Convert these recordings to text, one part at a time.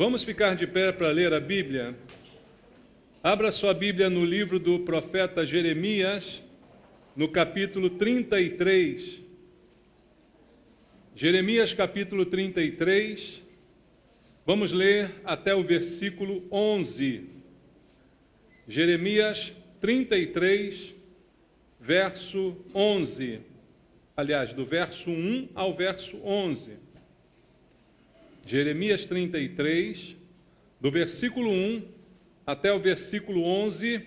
Vamos ficar de pé para ler a Bíblia? Abra sua Bíblia no livro do profeta Jeremias, no capítulo 33. Jeremias, capítulo 33. Vamos ler até o versículo 11. Jeremias 33, verso 11. Aliás, do verso 1 ao verso 11. Jeremias 33, do versículo 1 até o versículo 11,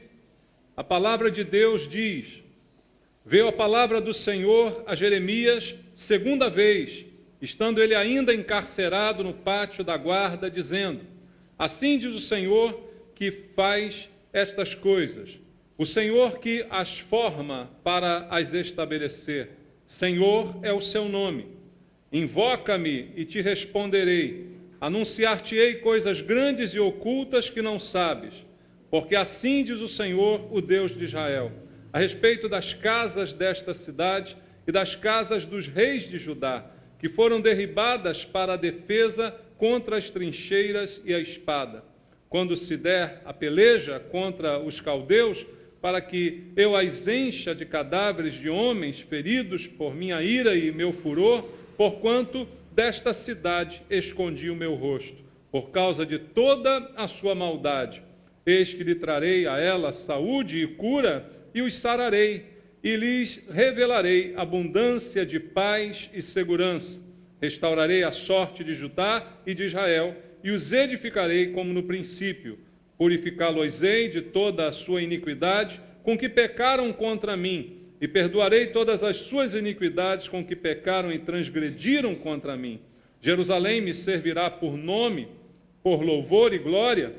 a palavra de Deus diz: Veio a palavra do Senhor a Jeremias segunda vez, estando ele ainda encarcerado no pátio da guarda, dizendo: Assim diz o Senhor que faz estas coisas, o Senhor que as forma para as estabelecer. Senhor é o seu nome. Invoca-me e te responderei. Anunciar-te-ei coisas grandes e ocultas que não sabes. Porque assim diz o Senhor, o Deus de Israel, a respeito das casas desta cidade e das casas dos reis de Judá, que foram derribadas para a defesa contra as trincheiras e a espada. Quando se der a peleja contra os caldeus, para que eu as encha de cadáveres de homens feridos por minha ira e meu furor, porquanto desta cidade escondi o meu rosto, por causa de toda a sua maldade. Eis que lhe trarei a ela saúde e cura, e os sararei, e lhes revelarei abundância de paz e segurança. Restaurarei a sorte de Judá e de Israel, e os edificarei como no princípio. Purificá-los-ei de toda a sua iniquidade, com que pecaram contra mim, e perdoarei todas as suas iniquidades com que pecaram e transgrediram contra mim. Jerusalém me servirá por nome, por louvor e glória,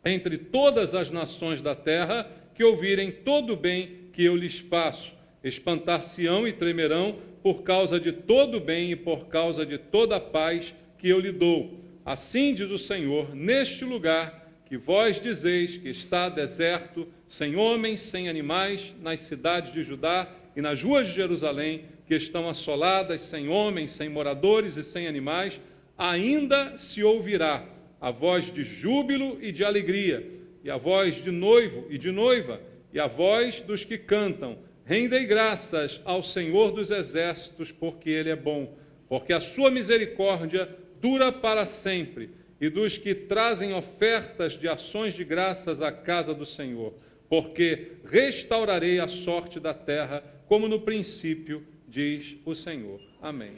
entre todas as nações da terra, que ouvirem todo o bem que eu lhes faço. Espantar-se-ão e tremerão por causa de todo o bem e por causa de toda a paz que eu lhe dou. Assim diz o Senhor, neste lugar que vós dizeis que está deserto, sem homens, sem animais, nas cidades de Judá e nas ruas de Jerusalém, que estão assoladas, sem homens, sem moradores e sem animais, ainda se ouvirá a voz de júbilo e de alegria, e a voz de noivo e de noiva, e a voz dos que cantam: Rendei graças ao Senhor dos exércitos, porque Ele é bom, porque a sua misericórdia dura para sempre, e dos que trazem ofertas de ações de graças à casa do Senhor, porque restaurarei a sorte da terra, como no princípio, diz o Senhor. Amém.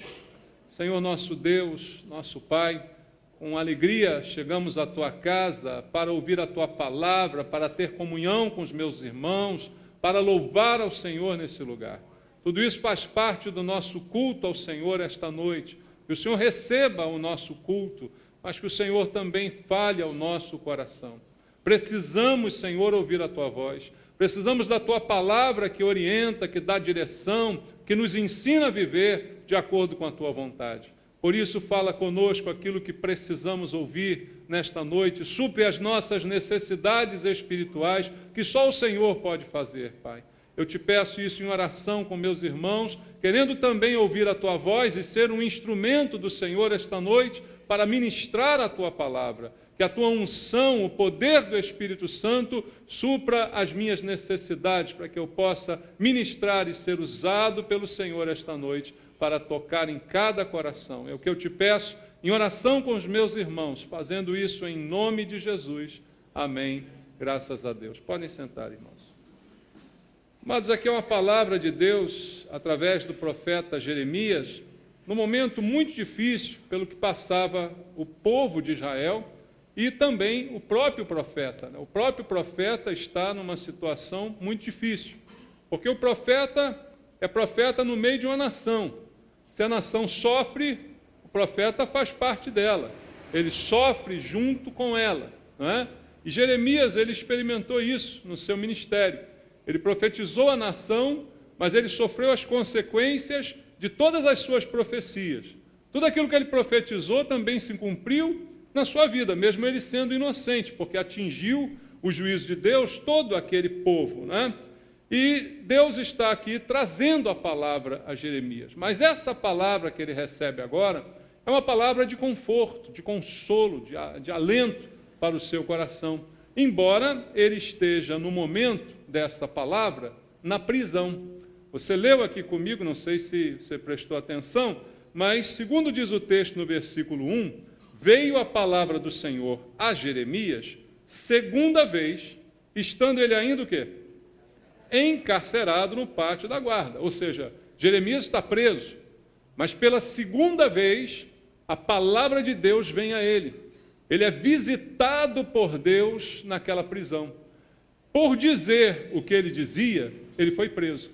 Senhor nosso Deus, nosso Pai, com alegria chegamos à Tua casa para ouvir a Tua palavra, para ter comunhão com os meus irmãos, para louvar ao Senhor nesse lugar. Tudo isso faz parte do nosso culto ao Senhor esta noite. Que o Senhor receba o nosso culto, mas que o Senhor também fale ao nosso coração. Precisamos, Senhor, ouvir a Tua voz. Precisamos da Tua palavra que orienta, que dá direção, que nos ensina a viver de acordo com a Tua vontade. Por isso, fala conosco aquilo que precisamos ouvir nesta noite. Supre as nossas necessidades espirituais, que só o Senhor pode fazer, Pai. Eu te peço isso em oração com meus irmãos, querendo também ouvir a Tua voz e ser um instrumento do Senhor esta noite para ministrar a Tua palavra. Que a Tua unção, o poder do Espírito Santo, supra as minhas necessidades, para que eu possa ministrar e ser usado pelo Senhor esta noite, para tocar em cada coração. É o que eu te peço, em oração com os meus irmãos, fazendo isso em nome de Jesus. Amém. Graças a Deus. Podem sentar, irmãos. Amados, aqui é uma palavra de Deus, através do profeta Jeremias, num momento muito difícil, pelo que passava o povo de Israel, e também o próprio profeta. O próprio profeta está numa situação muito difícil, porque o profeta é profeta no meio de uma nação. Se a nação sofre, o profeta faz parte dela. Ele sofre junto com ela, não é? E Jeremias, ele experimentou isso no seu ministério. Ele profetizou a nação, mas ele sofreu as consequências de todas as suas profecias. Tudo aquilo que ele profetizou também se cumpriu na sua vida, mesmo ele sendo inocente, porque atingiu o juízo de Deus todo aquele povo, né? E Deus está aqui trazendo a palavra a Jeremias. Mas essa palavra que ele recebe agora É uma palavra de conforto, de consolo, de alento para o seu coração. Embora ele esteja, no momento dessa palavra, na prisão. Você leu aqui comigo, não sei se você prestou atenção, mas, segundo diz o texto no versículo 1, veio a palavra do Senhor a Jeremias, segunda vez, estando ele ainda o quê? Encarcerado no pátio da guarda. Ou seja, Jeremias está preso, mas pela segunda vez, a palavra de Deus vem a ele. Ele é visitado por Deus naquela prisão. Por dizer o que ele dizia, ele foi preso.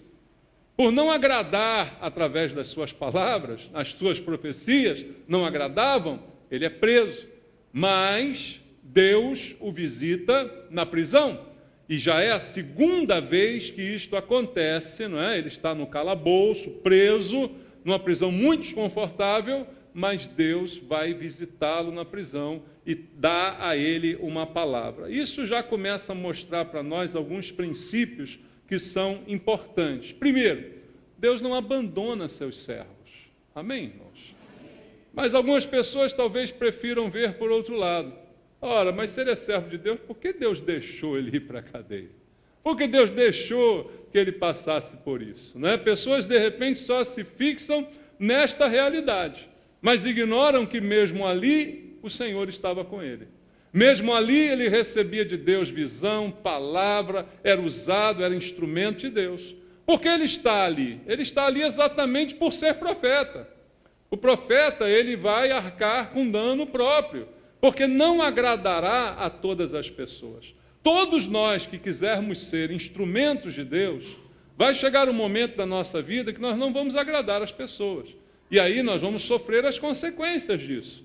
Por não agradar através das suas palavras, as suas profecias não agradavam, ele é preso. Mas Deus o visita na prisão. E já é a segunda vez que isto acontece, não é? Ele está no calabouço, preso, numa prisão muito desconfortável, mas Deus vai visitá-lo na prisão e dá a ele uma palavra. Isso já começa a mostrar para nós alguns princípios que são importantes. Primeiro, Deus não abandona seus servos. Amém, irmãos? Mas algumas pessoas talvez prefiram ver por outro lado. Ora, mas se ele é servo de Deus, por que Deus deixou ele ir para a cadeia? Por que Deus deixou que ele passasse por isso? Não é? Pessoas, de repente, só se fixam nesta realidade, mas ignoram que mesmo ali o Senhor estava com ele. Mesmo ali ele recebia de Deus visão, palavra, era usado, era instrumento de Deus. Por que ele está ali? Ele está ali exatamente por ser profeta. O profeta, ele vai arcar com dano próprio, porque não agradará a todas as pessoas. Todos nós que quisermos ser instrumentos de Deus, vai chegar um momento da nossa vida que nós não vamos agradar as pessoas. E aí nós vamos sofrer as consequências disso.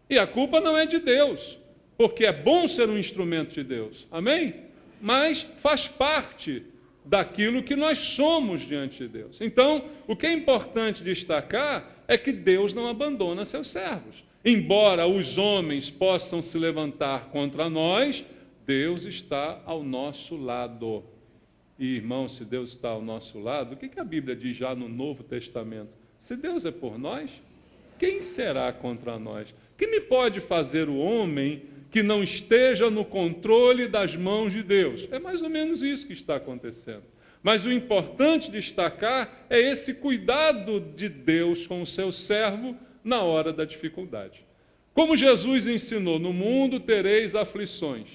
E a culpa não é de Deus, porque é bom ser um instrumento de Deus. Amém? Mas faz parte daquilo que nós somos diante de Deus. Então, o que é importante destacar é que Deus não abandona seus servos. Embora os homens possam se levantar contra nós, Deus está ao nosso lado. E, irmão, se Deus está ao nosso lado, o que a Bíblia diz já no Novo Testamento? Se Deus é por nós, quem será contra nós? Que me pode fazer o homem que não esteja no controle das mãos de Deus? É mais ou menos isso que está acontecendo. Mas o importante destacar é esse cuidado de Deus com o seu servo na hora da dificuldade. Como Jesus ensinou, no mundo tereis aflições.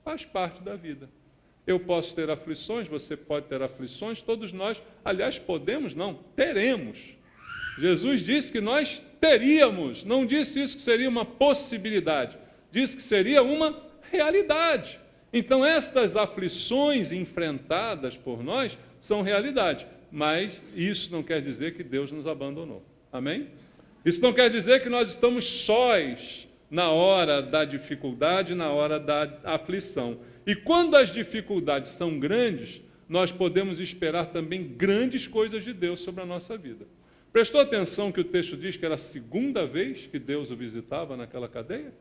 Faz parte da vida. Eu posso ter aflições, você pode ter aflições, todos nós, aliás, podemos não, teremos. Jesus disse que nós teríamos, não disse isso que seria uma possibilidade, disse que seria uma realidade. Então, estas aflições enfrentadas por nós são realidade, mas isso não quer dizer que Deus nos abandonou. Amém? Isso não quer dizer que nós estamos sós na hora da dificuldade, na hora da aflição. E quando as dificuldades são grandes, nós podemos esperar também grandes coisas de Deus sobre a nossa vida. Prestou atenção que o texto diz que era a segunda vez que Deus o visitava naquela cadeia?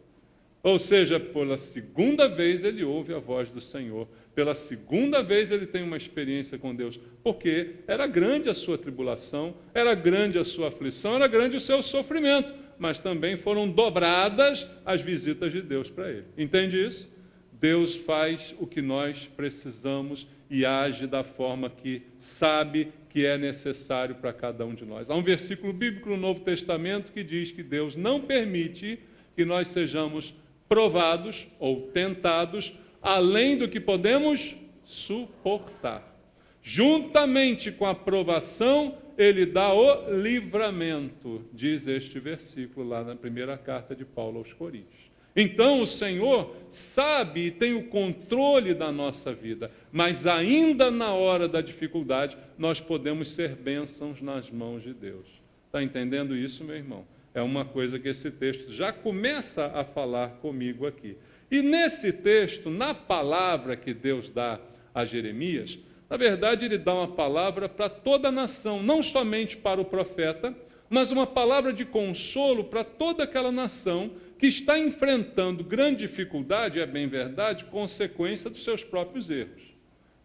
Ou seja, pela segunda vez ele ouve a voz do Senhor. Pela segunda vez ele tem uma experiência com Deus. Porque era grande a sua tribulação, era grande a sua aflição, era grande o seu sofrimento. Mas também foram dobradas as visitas de Deus para ele. Entende isso? Deus faz o que nós precisamos e age da forma que sabe que é necessário para cada um de nós. Há um versículo bíblico no Novo Testamento que diz que Deus não permite que nós sejamos provados ou tentados além do que podemos suportar. Juntamente com a provação, ele dá o livramento, diz este versículo lá na primeira carta de Paulo aos Coríntios. Então o Senhor sabe e tem o controle da nossa vida, mas ainda na hora da dificuldade, nós podemos ser bênçãos nas mãos de Deus. Está entendendo isso, meu irmão? É uma coisa que esse texto já começa a falar comigo aqui. E nesse texto, na palavra que Deus dá a Jeremias, na verdade ele dá uma palavra para toda a nação, não somente para o profeta, mas uma palavra de consolo para toda aquela nação que está enfrentando grande dificuldade, é bem verdade, consequência dos seus próprios erros.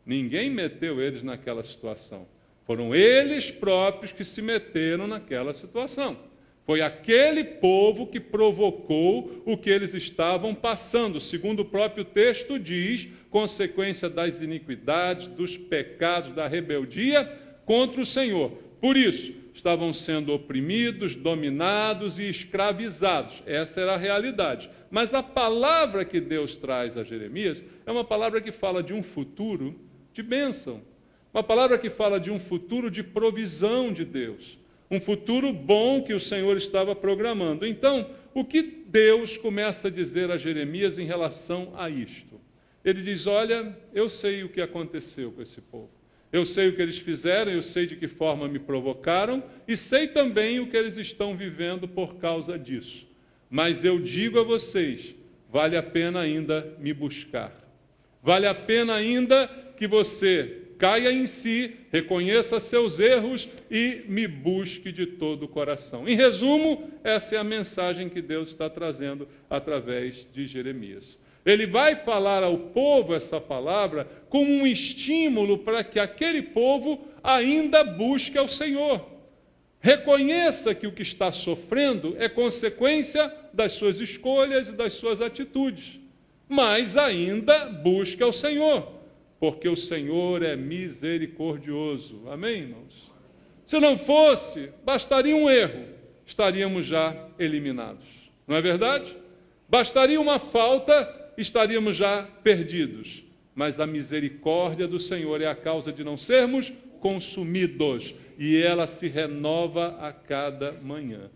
Ninguém meteu eles naquela situação. Foram eles próprios que se meteram naquela situação. Foi aquele povo que provocou o que eles estavam passando, segundo o próprio texto diz, consequência das iniquidades, dos pecados, da rebeldia contra o Senhor. Por isso, estavam sendo oprimidos, dominados e escravizados. Essa era a realidade. Mas a palavra que Deus traz a Jeremias é uma palavra que fala de um futuro de bênção. Uma palavra que fala de um futuro de provisão de Deus. Um futuro bom que o Senhor estava programando. Então, o que Deus começa a dizer a Jeremias em relação a isto? Ele diz, olha, eu sei o que aconteceu com esse povo. Eu sei o que eles fizeram, eu sei de que forma me provocaram e sei também o que eles estão vivendo por causa disso. Mas eu digo a vocês, vale a pena ainda me buscar. Vale a pena ainda que você caia em si, reconheça seus erros e me busque de todo o coração. Em resumo, essa é a mensagem que Deus está trazendo através de Jeremias. Ele vai falar ao povo essa palavra como um estímulo para que aquele povo ainda busque ao Senhor. Reconheça que o que está sofrendo é consequência das suas escolhas e das suas atitudes, mas ainda busque ao Senhor, porque o Senhor é misericordioso. Amém, irmãos? Se não fosse, bastaria um erro, estaríamos já eliminados. Não é verdade? Bastaria uma falta, estaríamos já perdidos. Mas a misericórdia do Senhor é a causa de não sermos consumidos, e ela se renova a cada manhã.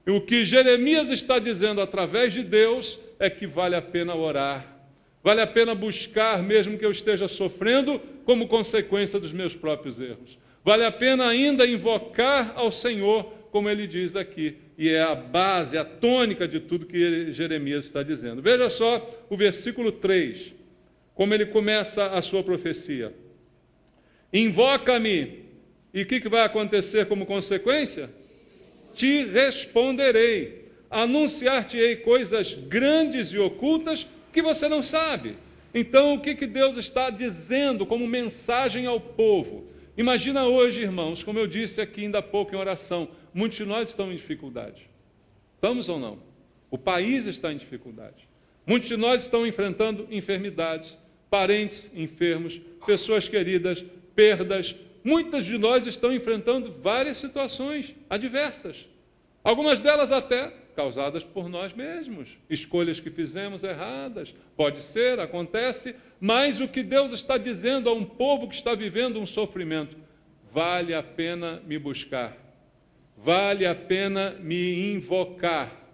E o que Jeremias está dizendo através de Deus é que vale a pena orar, vale a pena buscar, mesmo que eu esteja sofrendo, como consequência dos meus próprios erros. Vale a pena ainda invocar ao Senhor, como ele diz aqui, e é a base, a tônica de tudo que Jeremias está dizendo. Veja só o versículo 3, como ele começa a sua profecia. Invoca-me, e o que vai acontecer como consequência? Te responderei, anunciar-te-ei coisas grandes e ocultas que você não sabe. Então, o que Deus está dizendo como mensagem ao povo? Imagina hoje, irmãos, como eu disse aqui ainda há pouco em oração, muitos de nós estão em dificuldade. Estamos ou não? O país está em dificuldade. Muitos de nós estão enfrentando enfermidades, parentes enfermos, pessoas queridas, perdas. Muitas de nós estão enfrentando várias situações adversas. Algumas delas até causadas por nós mesmos. Escolhas que fizemos erradas. Pode ser, acontece. Mas o que Deus está dizendo a um povo que está vivendo um sofrimento, vale a pena me buscar. Vale a pena me invocar.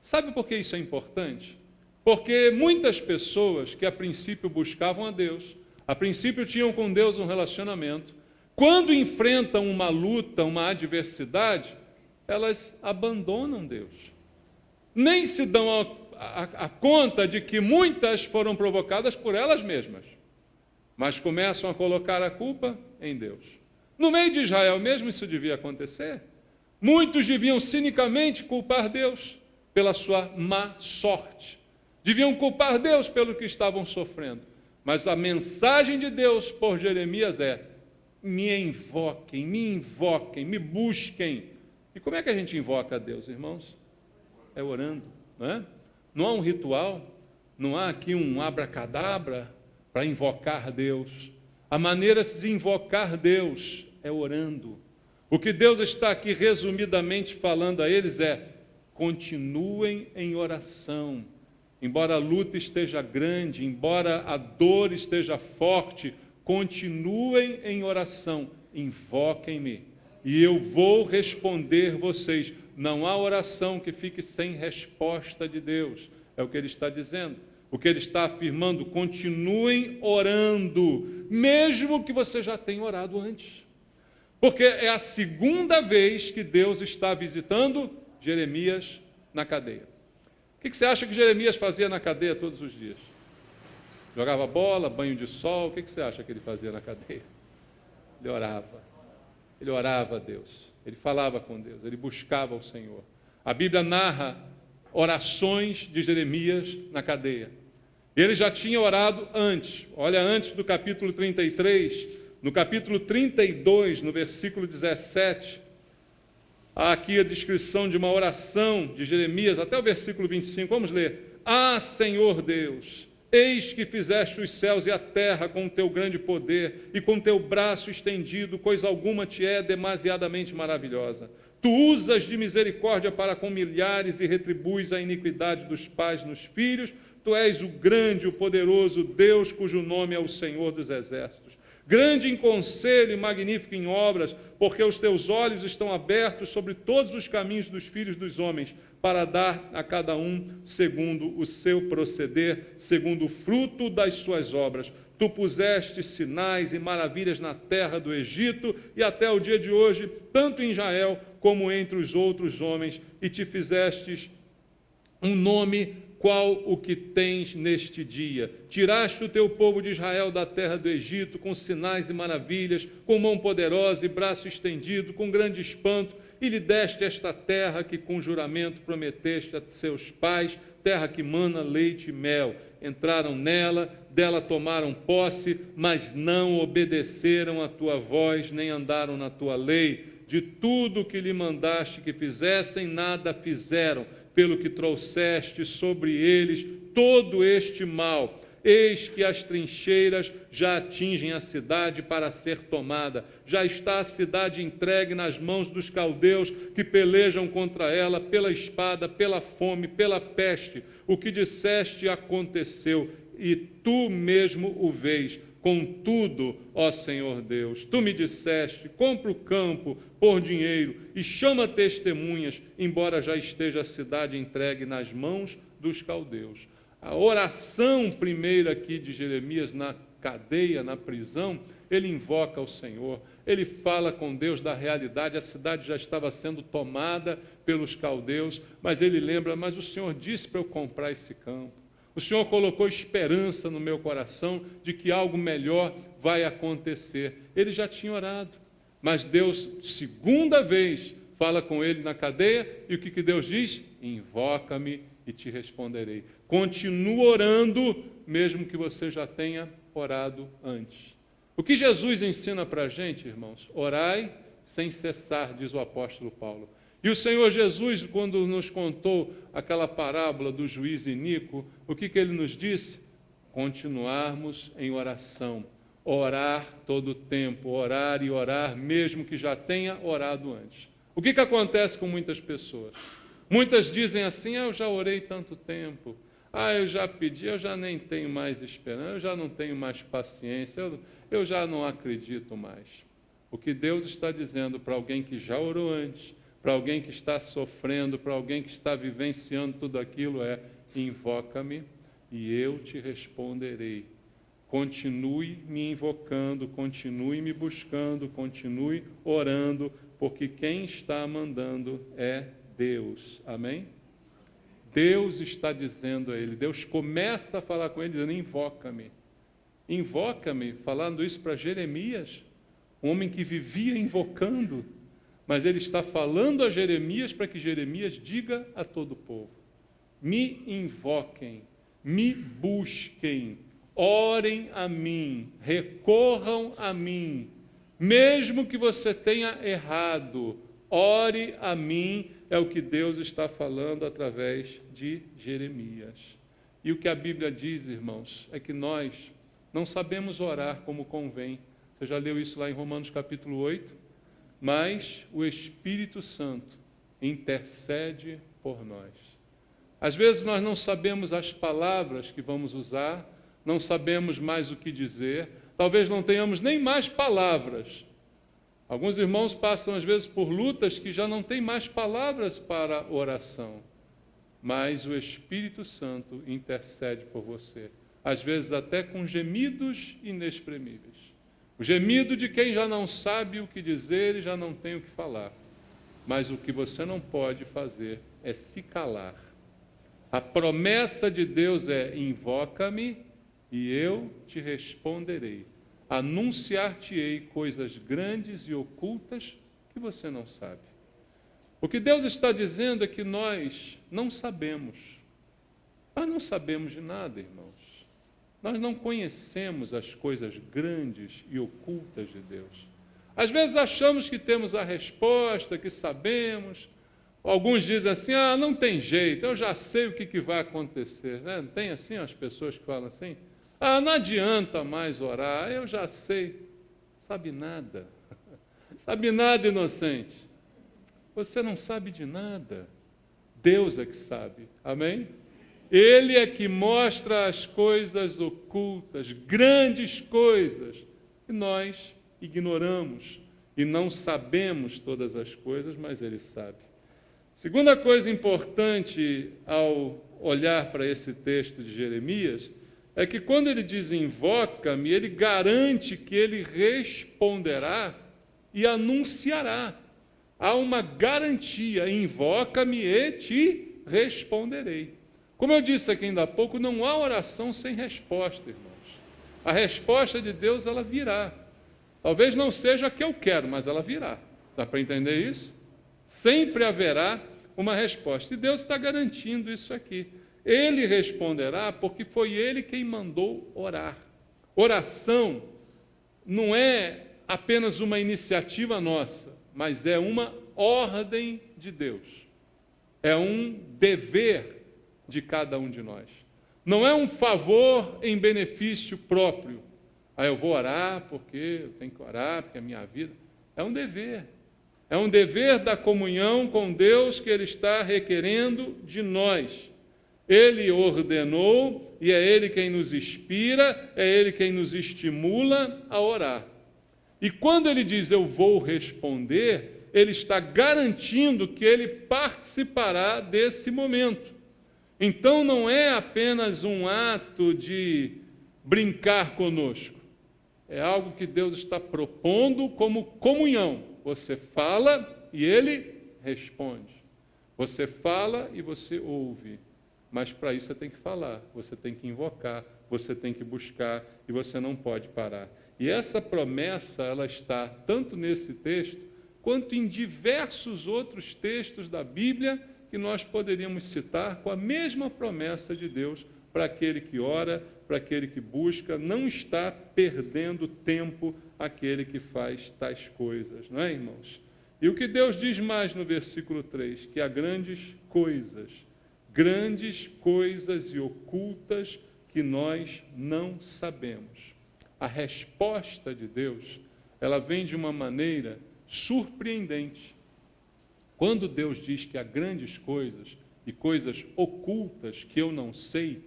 Sabe por que isso é importante? Porque muitas pessoas que a princípio buscavam a Deus, a princípio tinham com Deus um relacionamento, quando enfrentam uma luta, uma adversidade, elas abandonam Deus. Nem se dão a conta de que muitas foram provocadas por elas mesmas, mas começam a colocar a culpa em Deus. No meio de Israel mesmo isso devia acontecer. Muitos deviam cinicamente culpar Deus pela sua má sorte. Deviam culpar Deus pelo que estavam sofrendo. Mas a mensagem de Deus por Jeremias é: me invoquem, me busquem. E como é que a gente invoca a Deus, irmãos? É orando, não é? Não há um ritual, não há aqui um abracadabra para invocar Deus. A maneira de invocar Deus é orando. O que Deus está aqui resumidamente falando a eles é: continuem em oração. Embora a luta esteja grande, embora a dor esteja forte, continuem em oração, invoquem-me, e eu vou responder vocês. Não há oração que fique sem resposta de Deus, é o que ele está dizendo. O que ele está afirmando: continuem orando, mesmo que você já tenha orado antes. Porque é a segunda vez que Deus está visitando Jeremias na cadeia. O que você acha que Jeremias fazia na cadeia todos os dias? Jogava bola, banho de sol, o que você acha que ele fazia na cadeia? Ele orava a Deus, ele falava com Deus, ele buscava o Senhor. A Bíblia narra orações de Jeremias na cadeia. Ele já tinha orado antes, olha, antes do capítulo 33, no capítulo 32, no versículo 17, Há aqui a descrição de uma oração de Jeremias, até o versículo 25. Vamos ler. Ah, Senhor Deus, eis que fizeste os céus e a terra com o teu grande poder, e com teu braço estendido, coisa alguma te é demasiadamente maravilhosa. Tu usas de misericórdia para com milhares e retribuis a iniquidade dos pais nos filhos. Tu és o grande, o poderoso Deus, cujo nome é o Senhor dos Exércitos. Grande em conselho e magnífico em obras, porque os teus olhos estão abertos sobre todos os caminhos dos filhos dos homens, para dar a cada um segundo o seu proceder, segundo o fruto das suas obras. Tu puseste sinais e maravilhas na terra do Egito, e até o dia de hoje, tanto em Israel como entre os outros homens, e te fizestes um nome qual o que tens neste dia. Tiraste o teu povo de Israel da terra do Egito, com sinais e maravilhas, com mão poderosa e braço estendido, com grande espanto, e lhe deste esta terra que com juramento prometeste a seus pais, terra que mana leite e mel. Entraram nela, dela tomaram posse, mas não obedeceram à tua voz, nem andaram na tua lei. De tudo que lhe mandaste que fizessem, nada fizeram, pelo que trouxeste sobre eles todo este mal. Eis que as trincheiras já atingem a cidade para ser tomada. Já está a cidade entregue nas mãos dos caldeus, que pelejam contra ela pela espada, pela fome, pela peste. O que disseste aconteceu, e tu mesmo o vês. Contudo, ó Senhor Deus, tu me disseste, compra o campo por dinheiro e chama testemunhas, embora já esteja a cidade entregue nas mãos dos caldeus. A oração primeira aqui de Jeremias na cadeia, na prisão, ele invoca o Senhor, ele fala com Deus da realidade, a cidade já estava sendo tomada pelos caldeus, mas ele lembra, mas o Senhor disse para eu comprar esse campo. O Senhor colocou esperança no meu coração de que algo melhor vai acontecer. Ele já tinha orado, mas Deus, segunda vez, fala com ele na cadeia, e o que Deus diz? Invoca-me e te responderei. Continua orando, mesmo que você já tenha orado antes. O que Jesus ensina para a gente, irmãos? Orai sem cessar, diz o apóstolo Paulo. E o Senhor Jesus, quando nos contou aquela parábola do juiz iníquo, o que ele nos disse? Continuarmos em oração, orar todo o tempo, orar e orar, mesmo que já tenha orado antes. O que acontece com muitas pessoas? Muitas dizem assim, eu já orei tanto tempo, eu já pedi, eu já nem tenho mais esperança, eu já não tenho mais paciência, eu já não acredito mais. O que Deus está dizendo para alguém que já orou antes, para alguém que está sofrendo, para alguém que está vivenciando tudo aquilo, invoca-me e eu te responderei. Continue me invocando, continue me buscando, continue orando, porque quem está mandando é Deus. Amém? Deus está dizendo a ele, Deus começa a falar com ele, dizendo, invoca-me. Invoca-me, falando isso para Jeremias, um homem que vivia invocando, mas ele está falando a Jeremias para que Jeremias diga a todo o povo, me invoquem, me busquem, orem a mim, recorram a mim, mesmo que você tenha errado, ore a mim, é o que Deus está falando através de Jeremias. E o que a Bíblia diz, irmãos, é que nós não sabemos orar como convém. Você já leu isso lá em Romanos capítulo 8? Mas o Espírito Santo intercede por nós. Às vezes nós não sabemos as palavras que vamos usar, não sabemos mais o que dizer, talvez não tenhamos nem mais palavras. Alguns irmãos passam às vezes por lutas que já não têm mais palavras para oração, mas o Espírito Santo intercede por você, às vezes até com gemidos inexprimíveis. O gemido de quem já não sabe o que dizer e já não tem o que falar. Mas o que você não pode fazer é se calar. A promessa de Deus é, invoca-me e eu te responderei. Anunciar-te-ei coisas grandes e ocultas que você não sabe. O que Deus está dizendo é que nós não sabemos. Nós não sabemos de nada, irmãos. Nós não conhecemos as coisas grandes e ocultas de Deus. Às vezes achamos que temos a resposta, que sabemos. Alguns dizem assim, não tem jeito, eu já sei o que vai acontecer. Né? Não tem assim as pessoas que falam assim? Não adianta mais orar, eu já sei. Sabe nada. Sabe nada, inocente. Você não sabe de nada. Deus é que sabe. Amém? Ele é que mostra as coisas ocultas, grandes coisas, que nós ignoramos e não sabemos todas as coisas, mas Ele sabe. Segunda coisa importante ao olhar para esse texto de Jeremias é que quando ele diz invoca-me, ele garante que ele responderá e anunciará. Há uma garantia, invoca-me e te responderei. Como eu disse aqui ainda há pouco, não há oração sem resposta, irmãos. A resposta de Deus, ela virá. Talvez não seja a que eu quero, mas ela virá. Dá para entender isso? Sempre haverá uma resposta. E Deus está garantindo isso aqui. Ele responderá porque foi Ele quem mandou orar. Oração não é apenas uma iniciativa nossa, mas é uma ordem de Deus. É um dever de cada um de nós. Não é um favor em benefício próprio. Eu vou orar porque eu tenho que orar, porque é a minha vida. É um dever. É um dever da comunhão com Deus que Ele está requerendo de nós. Ele ordenou e é Ele quem nos inspira, é Ele quem nos estimula a orar. E quando Ele diz eu vou responder, Ele está garantindo que Ele participará desse momento. Então não é apenas um ato de brincar conosco. É algo que Deus está propondo como comunhão. Você fala e Ele responde. Você fala e você ouve. Mas para isso você tem que falar, você tem que invocar, você tem que buscar e você não pode parar. E essa promessa, ela está tanto nesse texto, quanto em diversos outros textos da Bíblia que nós poderíamos citar com a mesma promessa de Deus para aquele que ora, para aquele que busca, não está perdendo tempo aquele que faz tais coisas, não é, irmãos? E o que Deus diz mais no versículo 3? Que há grandes coisas e ocultas que nós não sabemos. A resposta de Deus, ela vem de uma maneira surpreendente. Quando Deus diz que há grandes coisas e coisas ocultas que eu não sei,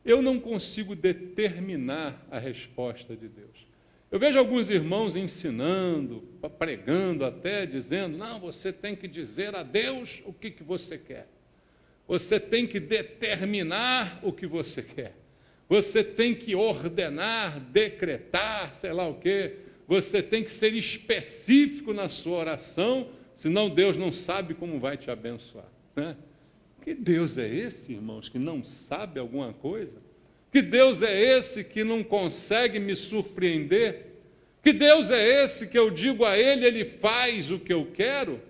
eu não consigo determinar a resposta de Deus. Eu vejo alguns irmãos ensinando, pregando até, dizendo, não, você tem que dizer a Deus o que você quer. Você tem que determinar o que você quer. Você tem que ordenar, decretar, sei lá o quê. Você tem que ser específico na sua oração, senão Deus não sabe como vai te abençoar. Né? Que Deus é esse, irmãos, que não sabe alguma coisa? Que Deus é esse que não consegue me surpreender? Que Deus é esse que eu digo a Ele, Ele faz o que eu quero?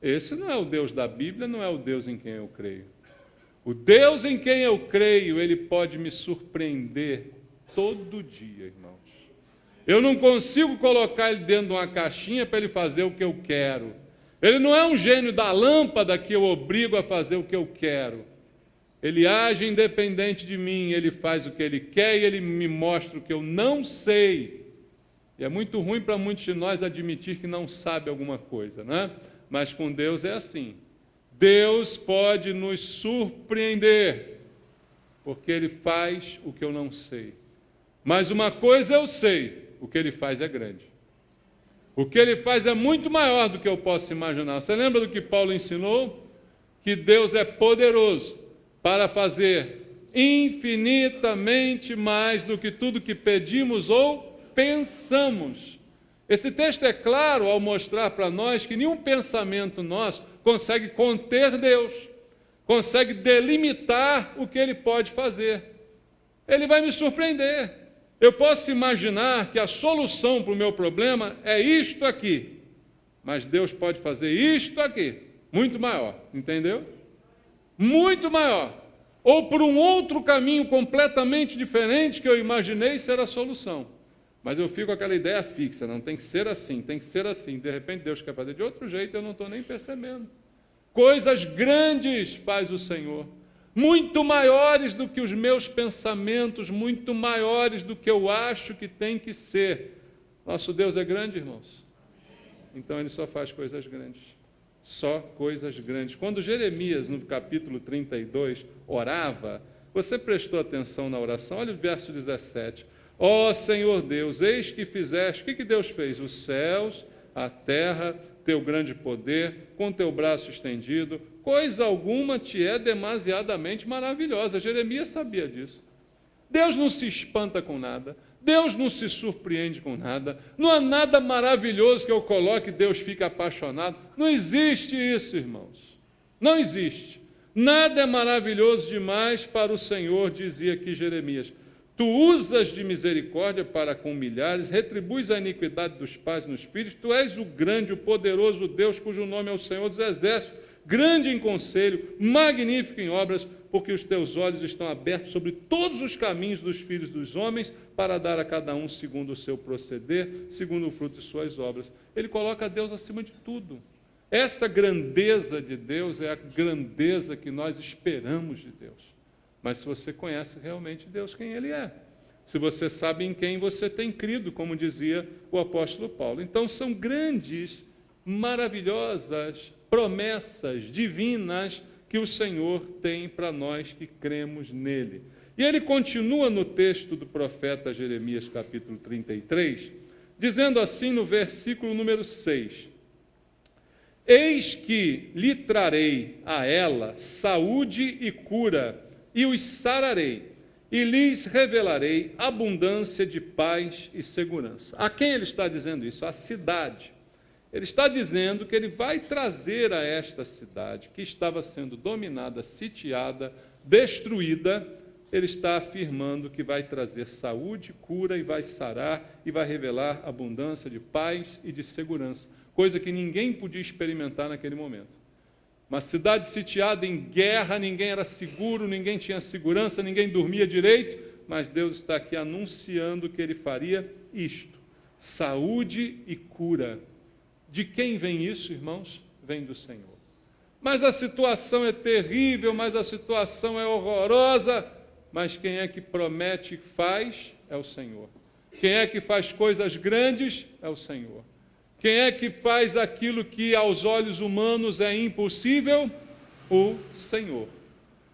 Esse não é o Deus da Bíblia, não é o Deus em quem eu creio. O Deus em quem eu creio, Ele pode me surpreender todo dia, irmãos. Eu não consigo colocar Ele dentro de uma caixinha para Ele fazer o que eu quero. Ele não é um gênio da lâmpada que eu obrigo a fazer o que eu quero. Ele age independente de mim, Ele faz o que Ele quer e Ele me mostra o que eu não sei. E é muito ruim para muitos de nós admitir que não sabe alguma coisa, não é? Mas com Deus é assim. Deus pode nos surpreender, porque Ele faz o que eu não sei. Mas uma coisa eu sei, o que Ele faz é grande. O que Ele faz é muito maior do que eu posso imaginar. Você lembra do que Paulo ensinou? Que Deus é poderoso para fazer infinitamente mais do que tudo que pedimos ou pensamos. Esse texto é claro ao mostrar para nós que nenhum pensamento nosso consegue conter Deus, consegue delimitar o que Ele pode fazer. Ele vai me surpreender. Eu posso imaginar que a solução para o meu problema é isto aqui, mas Deus pode fazer isto aqui, muito maior, entendeu? Muito maior. Ou por um outro caminho completamente diferente que eu imaginei ser a solução. Mas eu fico com aquela ideia fixa, não tem que ser assim, tem que ser assim. De repente Deus quer fazer de outro jeito, eu não estou nem percebendo. Coisas grandes faz o Senhor, muito maiores do que os meus pensamentos, muito maiores do que eu acho que tem que ser. Nosso Deus é grande, irmãos. Então Ele só faz coisas grandes. Só coisas grandes. Quando Jeremias, no capítulo 32, orava, você prestou atenção na oração? Olha o verso 17. Ó Senhor Deus, eis que fizeste. O que Deus fez? Os céus, a terra, teu grande poder, com teu braço estendido. Coisa alguma te é demasiadamente maravilhosa. Jeremias sabia disso. Deus não se espanta com nada. Deus não se surpreende com nada. Não há nada maravilhoso que eu coloque e Deus fique apaixonado. Não existe isso, irmãos. Não existe. Nada é maravilhoso demais para o Senhor, dizia aqui Jeremias. Tu usas de misericórdia para com milhares, retribuis a iniquidade dos pais nos filhos. Tu és o grande, o poderoso Deus, cujo nome é o Senhor dos Exércitos, grande em conselho, magnífico em obras, porque os teus olhos estão abertos sobre todos os caminhos dos filhos dos homens, para dar a cada um segundo o seu proceder, segundo o fruto de suas obras. Ele coloca Deus acima de tudo. Essa grandeza de Deus é a grandeza que nós esperamos de Deus. Mas se você conhece realmente Deus, quem Ele é. Se você sabe em quem você tem crido, como dizia o apóstolo Paulo. Então são grandes, maravilhosas promessas divinas que o Senhor tem para nós que cremos nele. E ele continua no texto do profeta Jeremias, capítulo 33, dizendo assim no versículo número 6. Eis que lhe trarei a ela saúde e cura, e os sararei, e lhes revelarei abundância de paz e segurança. A quem ele está dizendo isso? A cidade. Ele está dizendo que ele vai trazer a esta cidade, que estava sendo dominada, sitiada, destruída, ele está afirmando que vai trazer saúde, cura, e vai sarar, e vai revelar abundância de paz e de segurança, coisa que ninguém podia experimentar naquele momento. Uma cidade sitiada em guerra, ninguém era seguro, ninguém tinha segurança, ninguém dormia direito, mas Deus está aqui anunciando que ele faria isto: saúde e cura. De quem vem isso, irmãos? Vem do Senhor. Mas a situação é terrível, mas a situação é horrorosa, mas quem é que promete e faz é o Senhor. Quem é que faz coisas grandes é o Senhor. Quem é que faz aquilo que aos olhos humanos é impossível? O Senhor.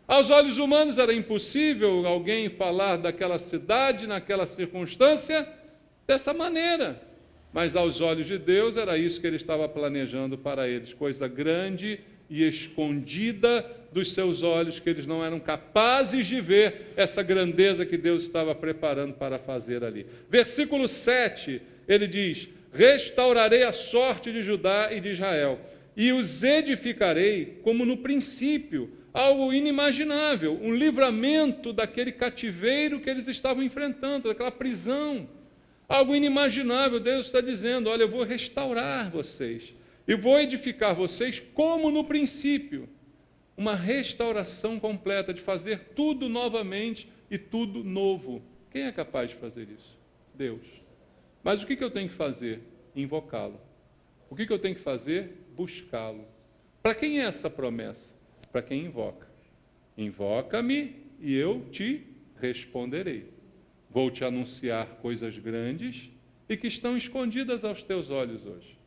Aos olhos humanos era impossível alguém falar daquela cidade, naquela circunstância, dessa maneira. Mas aos olhos de Deus era isso que ele estava planejando para eles. Coisa grande e escondida dos seus olhos, que eles não eram capazes de ver essa grandeza que Deus estava preparando para fazer ali. Versículo 7, ele diz: restaurarei a sorte de Judá e de Israel, e os edificarei como no princípio, algo inimaginável, um livramento daquele cativeiro que eles estavam enfrentando, daquela prisão, algo inimaginável. Deus está dizendo: olha, eu vou restaurar vocês, e vou edificar vocês como no princípio, uma restauração completa, de fazer tudo novamente e tudo novo. Quem é capaz de fazer isso? Deus. Mas o que eu tenho que fazer? Invocá-lo. O que eu tenho que fazer? Buscá-lo. Para quem é essa promessa? Para quem invoca. Invoca-me e eu te responderei. Vou te anunciar coisas grandes e que estão escondidas aos teus olhos hoje.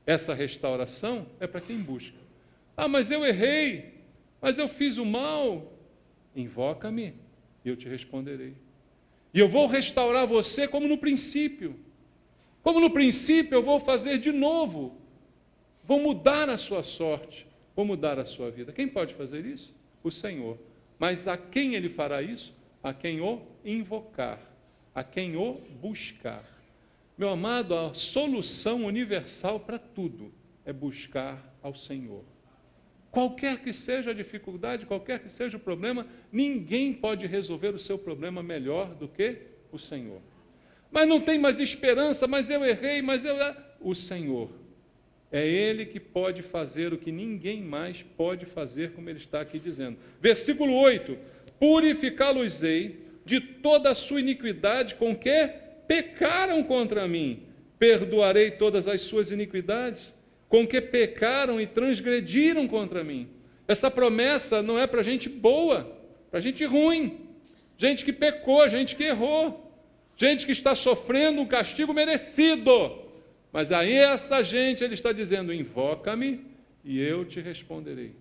Essa restauração é para quem busca. Ah, mas eu errei, mas eu fiz o mal. Invoca-me e eu te responderei. E eu vou restaurar você como no princípio. Como no princípio eu vou fazer de novo. Vou mudar a sua sorte, vou mudar a sua vida. Quem pode fazer isso? O Senhor. Mas a quem ele fará isso? A quem o invocar, a quem o buscar. Meu amado, a solução universal para tudo é buscar ao Senhor. Qualquer que seja a dificuldade, qualquer que seja o problema, ninguém pode resolver o seu problema melhor do que o Senhor. Mas não tem mais esperança, mas eu errei, O Senhor. É Ele que pode fazer o que ninguém mais pode fazer, como Ele está aqui dizendo. Versículo 8. Purificá-los-ei de toda a sua iniquidade, com que? pecaram contra mim, perdoarei todas as suas iniquidades, com que pecaram e transgrediram contra mim. Essa promessa não é para gente boa, para gente ruim, gente que pecou, gente que errou, gente que está sofrendo um castigo merecido. Mas aí essa gente, ele está dizendo, invoca-me e eu te responderei.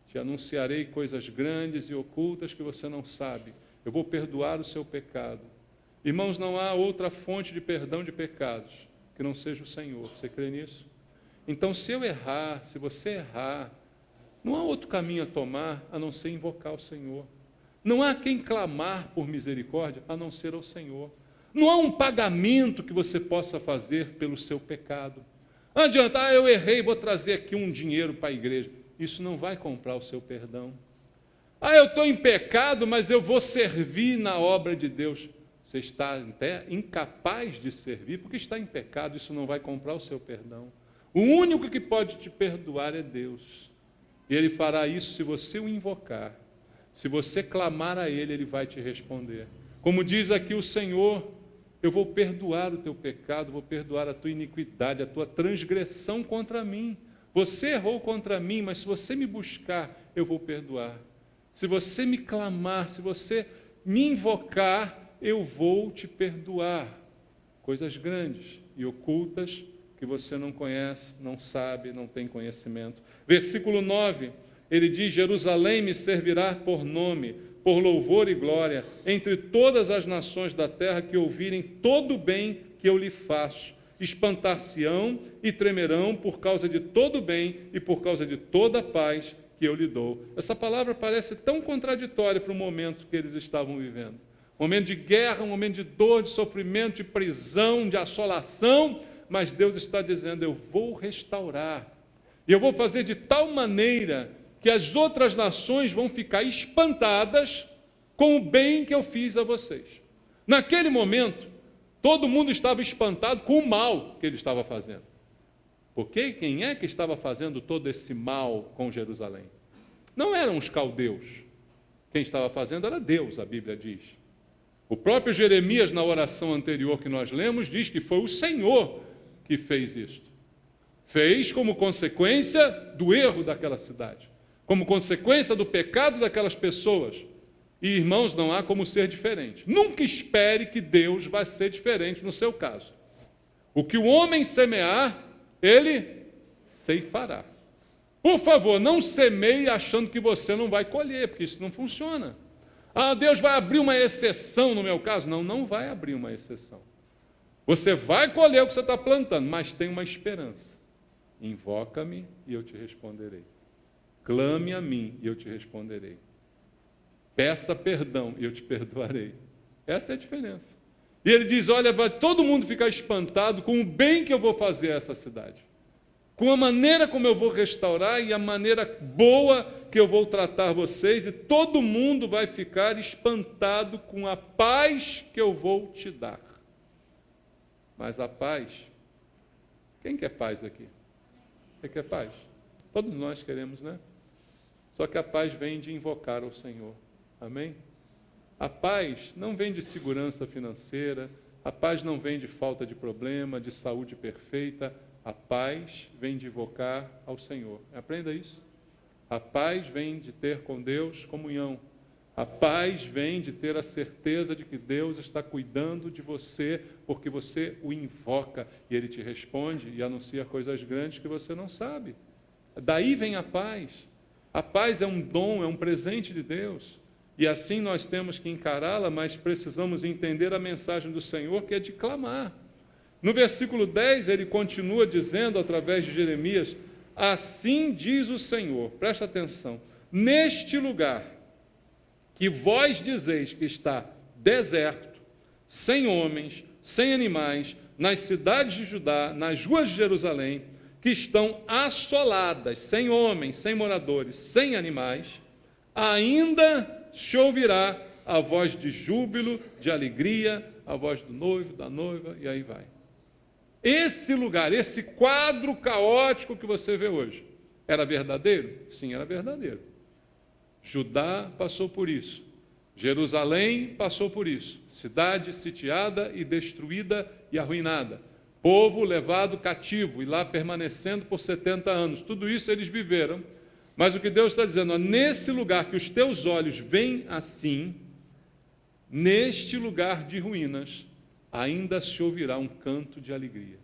Te anunciarei coisas grandes e ocultas que você não sabe. Eu vou perdoar o seu pecado. Irmãos, não há outra fonte de perdão de pecados que não seja o Senhor. Você crê nisso? Então, se eu errar, se você errar, não há outro caminho a tomar a não ser invocar o Senhor. Não há quem clamar por misericórdia a não ser ao Senhor. Não há um pagamento que você possa fazer pelo seu pecado. Não adianta, eu errei, vou trazer aqui um dinheiro para a igreja. Isso não vai comprar o seu perdão. Eu estou em pecado, mas eu vou servir na obra de Deus. Você está até incapaz de servir porque está em pecado, isso não vai comprar o seu perdão. O único que pode te perdoar é Deus. E Ele fará isso se você o invocar. Se você clamar a Ele, Ele vai te responder. Como diz aqui o Senhor, eu vou perdoar o teu pecado, vou perdoar a tua iniquidade, a tua transgressão contra mim. Você errou contra mim, mas se você me buscar, eu vou perdoar. Se você me clamar, se você me invocar, eu vou te perdoar. Coisas grandes e ocultas que você não conhece, não sabe, não tem conhecimento. Versículo 9, ele diz, Jerusalém me servirá por nome, por louvor e glória, entre todas as nações da terra que ouvirem todo o bem que eu lhe faço. Espantar-se-ão e tremerão por causa de todo o bem e por causa de toda a paz que eu lhe dou. Essa palavra parece tão contraditória para o momento que eles estavam vivendo. Um momento de guerra, um momento de dor, de sofrimento, de prisão, de assolação, mas Deus está dizendo, eu vou restaurar. E eu vou fazer de tal maneira que as outras nações vão ficar espantadas com o bem que eu fiz a vocês. Naquele momento, todo mundo estava espantado com o mal que ele estava fazendo. Porque quem é que estava fazendo todo esse mal com Jerusalém? Não eram os caldeus. Quem estava fazendo era Deus, a Bíblia diz. O próprio Jeremias, na oração anterior que nós lemos, diz que foi o Senhor que fez isto. Fez como consequência do erro daquela cidade, como consequência do pecado daquelas pessoas. E, irmãos, não há como ser diferente. Nunca espere que Deus vai ser diferente no seu caso. O que o homem semear, ele ceifará. Por favor, não semeie achando que você não vai colher, porque isso não funciona. Deus vai abrir uma exceção no meu caso. Não, não vai abrir uma exceção. Você vai colher o que você está plantando, mas tem uma esperança. Invoca-me e eu te responderei. Clame a mim e eu te responderei. Peça perdão e eu te perdoarei. Essa é a diferença. E ele diz, olha, vai todo mundo ficar espantado com o bem que eu vou fazer a essa cidade. Com a maneira como eu vou restaurar e a maneira boa que eu vou tratar vocês. E todo mundo vai ficar espantado com a paz que eu vou te dar. Mas a paz, quem quer paz aqui? Quem quer paz? Todos nós queremos, né? Só que a paz vem de invocar ao Senhor. Amém? A paz não vem de segurança financeira, a paz não vem de falta de problema, de saúde perfeita. A paz vem de invocar ao Senhor. Aprenda isso. A paz vem de ter com Deus comunhão. A paz vem de ter a certeza de que Deus está cuidando de você, porque você o invoca e Ele te responde e anuncia coisas grandes que você não sabe. Daí vem a paz. A paz é um dom, é um presente de Deus. E assim nós temos que encará-la, mas precisamos entender a mensagem do Senhor, que é de clamar. No versículo 10, ele continua dizendo, através de Jeremias, assim diz o Senhor, presta atenção, neste lugar que vós dizeis que está deserto, sem homens, sem animais, nas cidades de Judá, nas ruas de Jerusalém, que estão assoladas, sem homens, sem moradores, sem animais, ainda se ouvirá a voz de júbilo, de alegria, a voz do noivo, da noiva, e aí vai. Esse lugar, esse quadro caótico que você vê hoje, era verdadeiro? Sim, era verdadeiro. Judá passou por isso. Jerusalém passou por isso, cidade sitiada e destruída e arruinada, povo levado cativo e lá permanecendo por 70 anos, tudo isso eles viveram, mas o que Deus está dizendo, ó, nesse lugar que os teus olhos veem assim, neste lugar de ruínas, ainda se ouvirá um canto de alegria,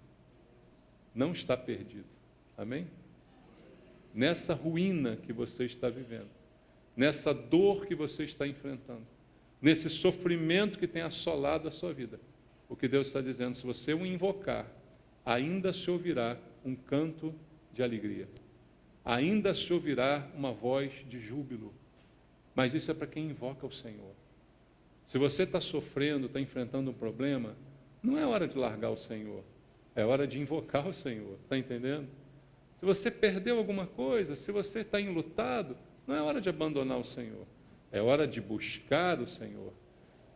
não está perdido, amém? Nessa ruína que você está vivendo, nessa dor que você está enfrentando, nesse sofrimento que tem assolado a sua vida. O que Deus está dizendo, se você o invocar, ainda se ouvirá um canto de alegria. Ainda se ouvirá uma voz de júbilo. Mas isso é para quem invoca o Senhor. Se você está sofrendo, está enfrentando um problema, não é hora de largar o Senhor. É hora de invocar o Senhor. Está entendendo? Se você perdeu alguma coisa, se você está enlutado, não é hora de abandonar o Senhor, é hora de buscar o Senhor.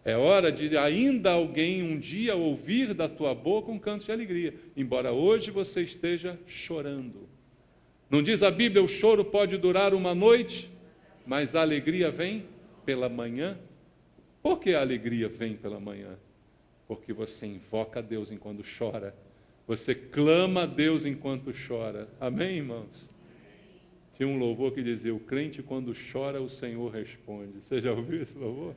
É hora de ainda alguém um dia ouvir da tua boca um canto de alegria, embora hoje você esteja chorando. Não diz a Bíblia, o choro pode durar uma noite, mas a alegria vem pela manhã. Por que a alegria vem pela manhã? Porque você invoca a Deus enquanto chora, você clama a Deus enquanto chora. Amém, irmãos? Tinha um louvor que dizia, o crente quando chora, o Senhor responde. Você já ouviu esse louvor?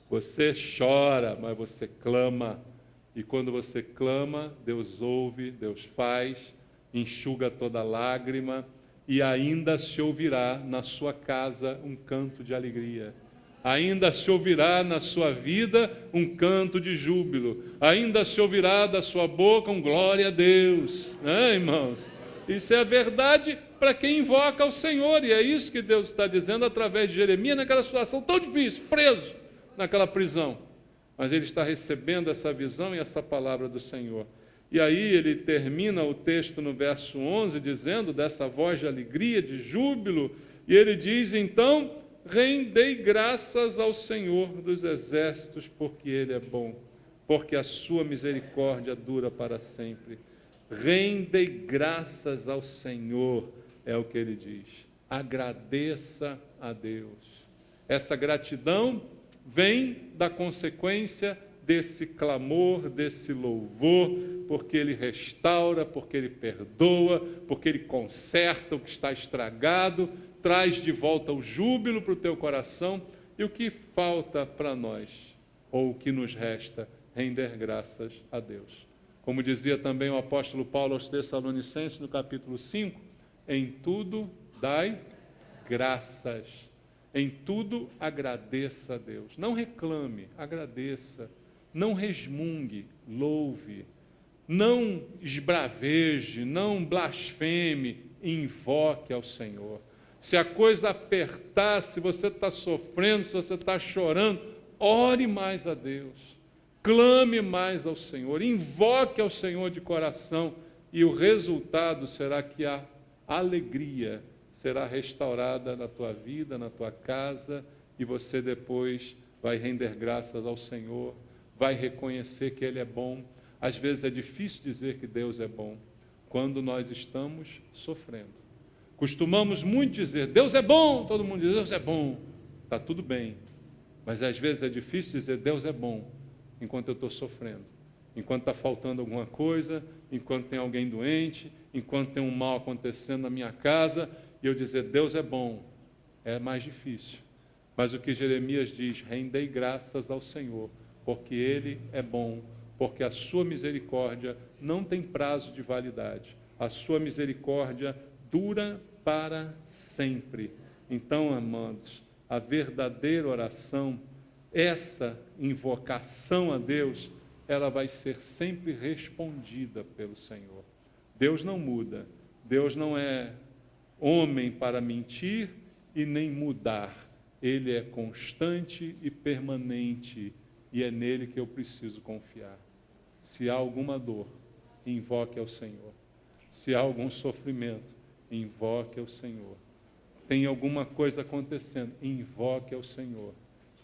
Você chora, mas você clama. E quando você clama, Deus ouve, Deus faz, enxuga toda lágrima e ainda se ouvirá na sua casa um canto de alegria. Ainda se ouvirá na sua vida um canto de júbilo. Ainda se ouvirá da sua boca um glória a Deus. Né, irmãos? Isso é a verdade para quem invoca o Senhor. E é isso que Deus está dizendo através de Jeremias, naquela situação tão difícil, preso naquela prisão. Mas ele está recebendo essa visão e essa palavra do Senhor. E aí ele termina o texto no verso 11, dizendo dessa voz de alegria, de júbilo. E ele diz, então, rendei graças ao Senhor dos exércitos, porque Ele é bom, porque a sua misericórdia dura para sempre. Rendei graças ao Senhor, é o que ele diz. Agradeça a Deus. Essa gratidão vem da consequência desse clamor, desse louvor, porque Ele restaura, porque Ele perdoa, porque Ele conserta o que está estragado, traz de volta o júbilo para o teu coração. E o que falta para nós, ou o que nos resta? Render graças a Deus. Como dizia também o apóstolo Paulo aos Tessalonicenses, no capítulo 5, em tudo dai graças. Em tudo agradeça a Deus. Não reclame, agradeça. Não resmungue, louve. Não esbraveje, não blasfeme, invoque ao Senhor. Se a coisa apertar, se você está sofrendo, se você está chorando, ore mais a Deus. Clame mais ao Senhor, invoque ao Senhor de coração, e o resultado será que a alegria será restaurada na tua vida, na tua casa, e você depois vai render graças ao Senhor, vai reconhecer que Ele é bom. Às vezes é difícil dizer que Deus é bom, quando nós estamos sofrendo. Costumamos muito dizer, Deus é bom, todo mundo diz, Deus é bom, está tudo bem, mas às vezes é difícil dizer, Deus é bom, enquanto eu estou sofrendo, enquanto está faltando alguma coisa, enquanto tem alguém doente, enquanto tem um mal acontecendo na minha casa, e eu dizer, Deus é bom, é mais difícil. Mas o que Jeremias diz, rendei graças ao Senhor, porque Ele é bom, porque a sua misericórdia não tem prazo de validade, a sua misericórdia dura para sempre. Então, amados, a verdadeira oração, essa invocação a Deus, ela vai ser sempre respondida pelo Senhor. Deus não muda, Deus não é homem para mentir e nem mudar. Ele é constante e permanente, e é nele que eu preciso confiar. Se há alguma dor, invoque ao Senhor. Se há algum sofrimento, invoque ao Senhor. Tem alguma coisa acontecendo, invoque ao Senhor.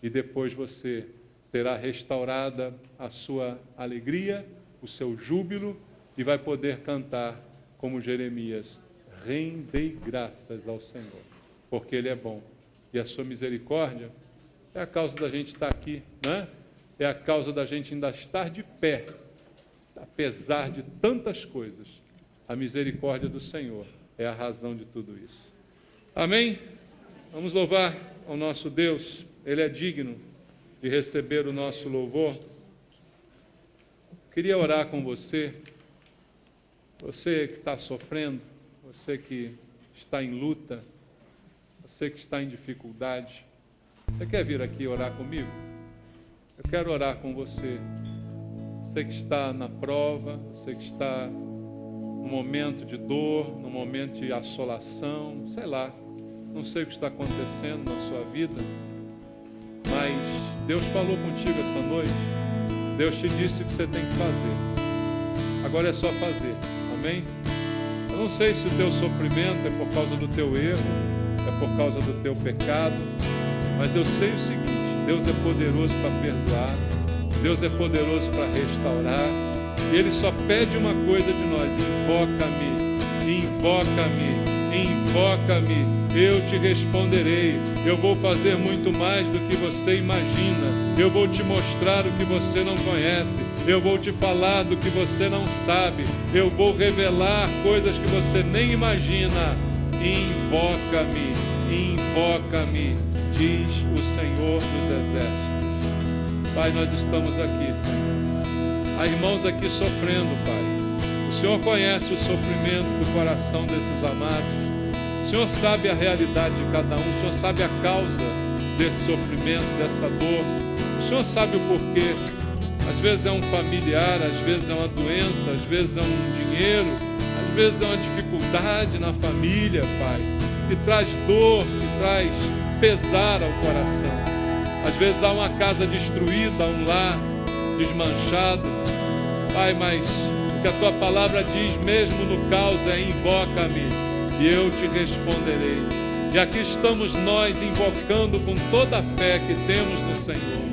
E depois você terá restaurada a sua alegria, o seu júbilo, e vai poder cantar como Jeremias, rendei graças ao Senhor, porque Ele é bom, e a sua misericórdia é a causa da gente estar aqui, né? É a causa da gente ainda estar de pé, apesar de tantas coisas. A misericórdia do Senhor é a razão de tudo isso. Amém? Vamos louvar ao nosso Deus. Ele é digno de receber o nosso louvor. Queria orar com você. Você que está sofrendo, você que está em luta, você que está em dificuldade. Você quer vir aqui orar comigo? Eu quero orar com você. Você que está na prova, você que está num momento de dor, num momento de assolação, sei lá, não sei o que está acontecendo na sua vida, mas Deus falou contigo essa noite, Deus te disse o que você tem que fazer, agora é só fazer, amém? Eu não sei se o teu sofrimento é por causa do teu erro, é por causa do teu pecado, mas eu sei o seguinte, Deus é poderoso para perdoar, Deus é poderoso para restaurar, e Ele só pede uma coisa de nós: invoca-me, invoca-me, invoca-me, eu te responderei, eu vou fazer muito mais do que você imagina, eu vou te mostrar o que você não conhece, eu vou te falar do que você não sabe, eu vou revelar coisas que você nem imagina. Invoca-me, invoca-me, diz o Senhor dos Exércitos. Pai, nós estamos aqui, Senhor. Há irmãos aqui sofrendo, Pai. O Senhor conhece o sofrimento do coração desses amados. O Senhor sabe a realidade de cada um. O Senhor sabe a causa desse sofrimento, dessa dor. O Senhor sabe o porquê. Às vezes é um familiar, às vezes é uma doença, às vezes é um dinheiro, às vezes é uma dificuldade na família, Pai, que traz dor, que traz pesar ao coração. Às vezes há uma casa destruída, um lar desmanchado. Pai, mas o que a Tua palavra diz, mesmo no caos, é: invoca-me e eu te responderei. E aqui estamos nós invocando com toda a fé que temos no Senhor.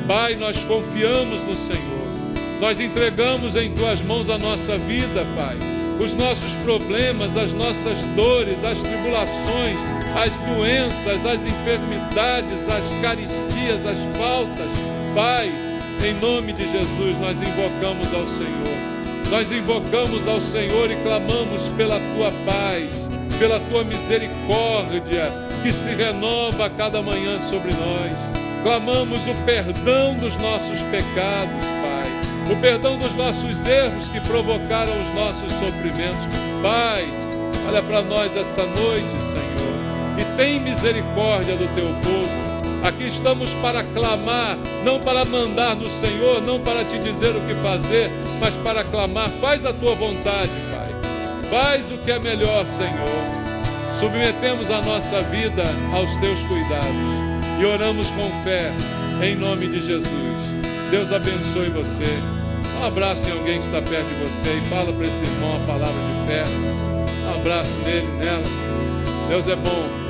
Pai, nós confiamos no Senhor. Nós entregamos em Tuas mãos a nossa vida, Pai. Os nossos problemas, as nossas dores, as tribulações, as doenças, as enfermidades, as caristias, as faltas. Pai, em nome de Jesus, nós invocamos ao Senhor. Nós invocamos ao Senhor e clamamos pela Tua paz, pela Tua misericórdia, que se renova a cada manhã sobre nós. Clamamos o perdão dos nossos pecados, Pai, o perdão dos nossos erros que provocaram os nossos sofrimentos. Pai, olha para nós essa noite, Senhor, e tem misericórdia do Teu povo. Aqui estamos para clamar, não para mandar no Senhor, não para Te dizer o que fazer, mas para clamar: faz a Tua vontade, Pai. Faz o que é melhor, Senhor. Submetemos a nossa vida aos Teus cuidados e oramos com fé, em nome de Jesus. Deus abençoe você. Um abraço em alguém que está perto de você e fala para esse irmão a palavra de fé. Um abraço nele, nela. Deus é bom.